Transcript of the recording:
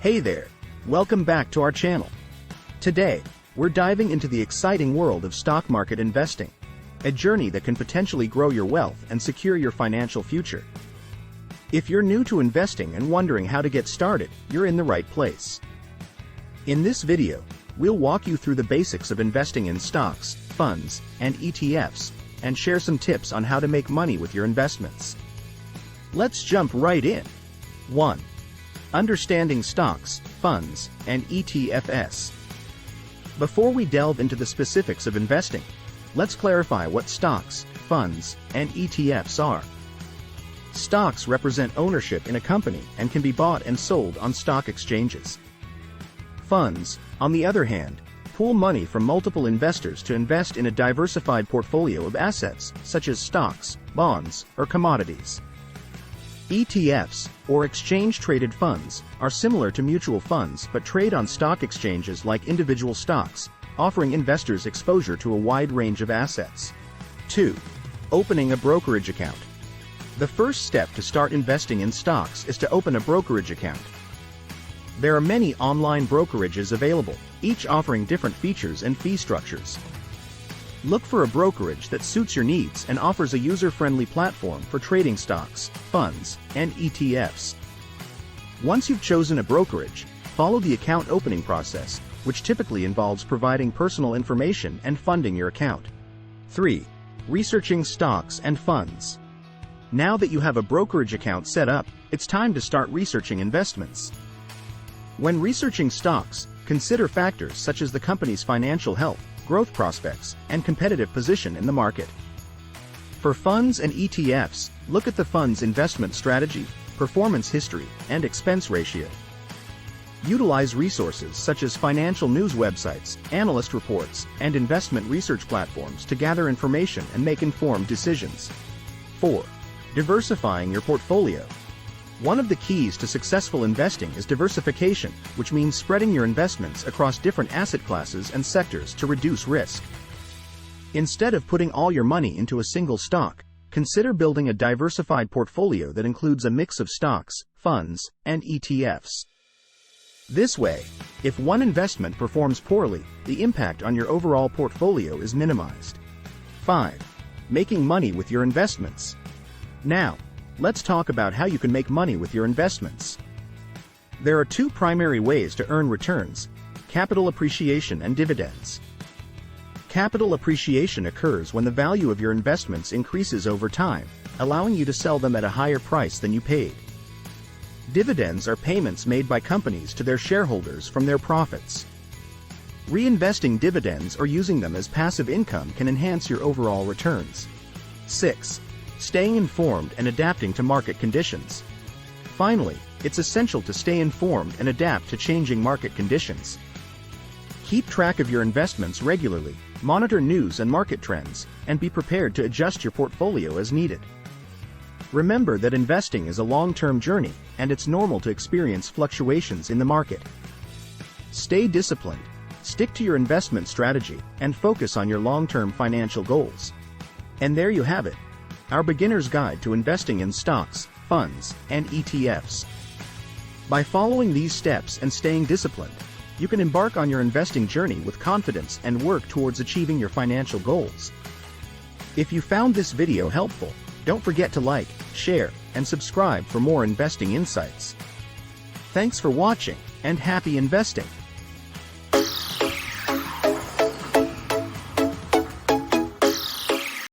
Hey there, welcome back to our channel. Today, we're diving into the exciting world of stock market investing, a journey that can potentially grow your wealth and secure your financial future. If you're new to investing and wondering how to get started, you're in the right place. In this video, we'll walk you through the basics of investing in stocks, funds, and ETFs, and share some tips on how to make money with your investments. Let's jump right in. 1. Understanding stocks, funds, and ETFs. Before we delve into the specifics of investing, let's clarify what stocks, funds, and ETFs are. Stocks represent ownership in a company and can be bought and sold on stock exchanges. Funds, on the other hand, pool money from multiple investors to invest in a diversified portfolio of assets, such as stocks, bonds, or commodities. ETFs, or exchange-traded funds, are similar to mutual funds but trade on stock exchanges like individual stocks, offering investors exposure to a wide range of assets. 2. Opening a brokerage account. The first step to start investing in stocks is to open a brokerage account. There are many online brokerages available, each offering different features and fee structures. Look for a brokerage that suits your needs and offers a user-friendly platform for trading stocks, funds, and ETFs. Once you've chosen a brokerage, follow the account opening process, which typically involves providing personal information and funding your account. 3. Researching stocks and funds. Now that you have a brokerage account set up, it's time to start researching investments. When researching stocks, consider factors such as the company's financial health, growth prospects, and competitive position in the market. For funds and ETFs, look at the fund's investment strategy, performance history, and expense ratio. Utilize resources such as financial news websites, analyst reports, and investment research platforms to gather information and make informed decisions. 4. Diversifying your portfolio. One of the keys to successful investing is diversification, which means spreading your investments across different asset classes and sectors to reduce risk. Instead of putting all your money into a single stock, consider building a diversified portfolio that includes a mix of stocks, funds, and ETFs. This way, if one investment performs poorly, the impact on your overall portfolio is minimized. 5. Making money with your investments. Now, let's talk about how you can make money with your investments. There are two primary ways to earn returns: capital appreciation and dividends. Capital appreciation occurs when the value of your investments increases over time, allowing you to sell them at a higher price than you paid. Dividends are payments made by companies to their shareholders from their profits. Reinvesting dividends or using them as passive income can enhance your overall returns. 6. Staying informed and adapting to market conditions. Finally, it's essential to stay informed and adapt to changing market conditions. Keep track of your investments regularly, monitor news and market trends, and be prepared to adjust your portfolio as needed. Remember that investing is a long-term journey, and it's normal to experience fluctuations in the market. Stay disciplined, stick to your investment strategy, and focus on your long-term financial goals. And there you have it, our beginner's guide to investing in stocks, funds, and ETFs. By following these steps and staying disciplined, you can embark on your investing journey with confidence and work towards achieving your financial goals. If you found this video helpful, don't forget to like, share, and subscribe for more investing insights. Thanks for watching, and happy investing!